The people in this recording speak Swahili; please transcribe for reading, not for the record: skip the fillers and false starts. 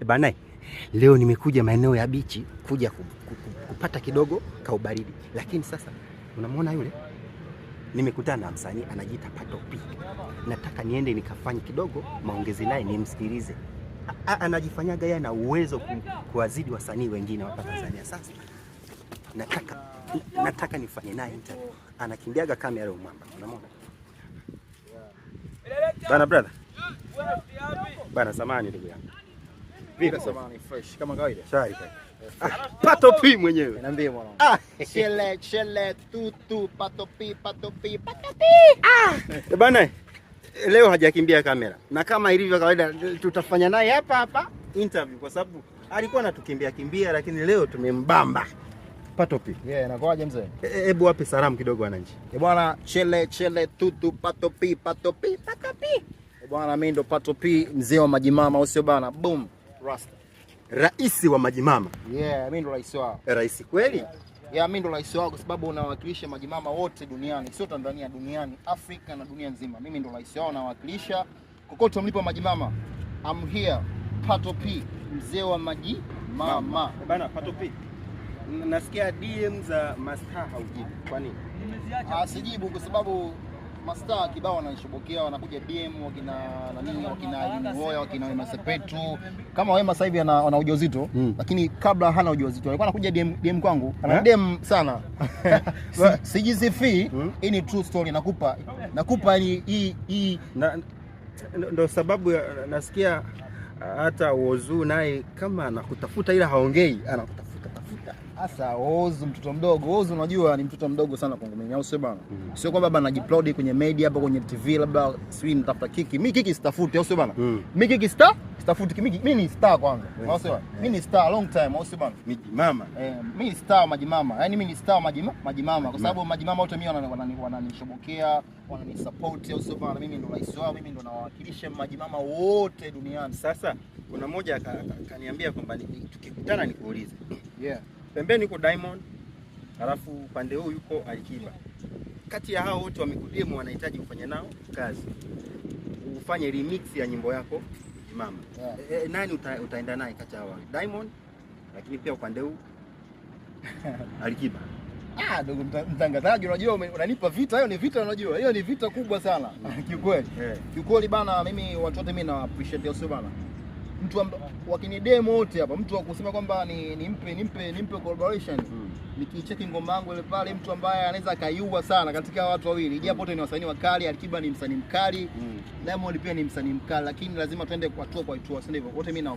Bana, leo nimekuja maeneo ya bichi kuja kupata kidogo kaubaridi, lakini sasa unamwona yule nimekutana na msanii anajiita Pato P. Nataka niende nikafanye kidogo maongezi naye nimsikilize. Anajifanyaga yeye na uwezo kuwazidi wasanii wengine hapa Tanzania. Sasa nataka nifanye naye interview. Anakimbiaga kamera leo mwamba. Unamwona? Bana brother. Bana samani ndugu yangu. Vipi samani fresh kama kawaida? Shari kai. Pato P mwenyewe. Niambie mwanangu. Chele tutu Pato P. Bana, leo hajakimbia kamera. Na kama ilivyo kawaida tutafanya naye hapa interview kwa sababu alikuwa anatukimbia lakini leo tumembamba. Pato P. Yeah, inakuaje mzee? Hebu wape salamu kidogo wananchi. Bwana, chele tutu Pato P. Bwana, mimi ndo Pato P, mzee wa majimama, au sio bana? Boom. Rasta. Rais wa majimama. Yeah, mimi ndo rais wao. Rais kweli? Yeah, mimi ndo rais wao kwa sababu unawakilisha majimama wote duniani, sio Tanzania, duniani, Afrika na dunia nzima. Mimi ndo rais wao, nawakilisha kokote mlipo majimama. I'm here, Pato P, mzee wa majimama. Bana, Pato P. Nasikia DM za mastaa haujibu. Kwa nini? Sijibu kwa sababu mastaa kibao wananishobokea, wanakuja DM wakina Moya, wakina Wema Sepetu. Kama Wema sasa hivi ana ujauzito, lakini kabla hana ujauzito alikuwa anakuja DM kwangu. Ana DM sana. Sijisifi, hii ni true story, nakupa hii ndo sababu nasikia hata Wozu naye kama anakutafuta ila haongei, anakutafuta. Asa Wozu mtoto mdogo. Wozu unajua ni mtoto mdogo sana kwangu mimi, au sio bana? Sio kwamba baba anajiupload kwenye media hapa kwenye TV labda sio nitafuta kiki. Mimi kiki sitafuti, au sio bana? Mimi kiki sitafuti. Mimi ni star kwanza. Au sio bana? Mimi ni star long time, au sio bana? Majimama. Mimi ni star majimama. Yaani mimi ni star majimama kwa sababu majimama wote mimi wananishobokea, wananisupport, au sio bana? Mimi ndo rais wao, mimi ndo nawakilisha majimama wote duniani. Sasa kuna mmoja akaniambia kwamba tukikutana nikuulize. Yeah. Pembeni yuko Diamond, alafu upande huu yuko Alikiba. Kati ya hao wote wamekudemu, wanahitaji kufanya nao kazi. Ufanye remix ya nyimbo yako Mama. Yeah. Nani utaenda naye kati ya hao? Diamond, lakini pia upande huu Alikiba. Ndugu mtangazaji, unajua unanipa vita, hiyo ni vita, unajua. Hiyo ni vita kubwa sana. Kiukweli. Kiukweli bana, mimi watu wote mimi na appreciate, au sio bana? Mtu wakinidemo wote hapa, mtu akusema kwamba nimpe collaboration, nikicheki ngoma yangu ile pale, mtu ambaye anaweza kaiua sana katika watu wawili, japo wote ni wasanii wakali. Alikiba ni msanii mkali, Diamond pia ni msanii mkali, lakini lazima tuende kwa hatua, sio hivyo? Wote mimi na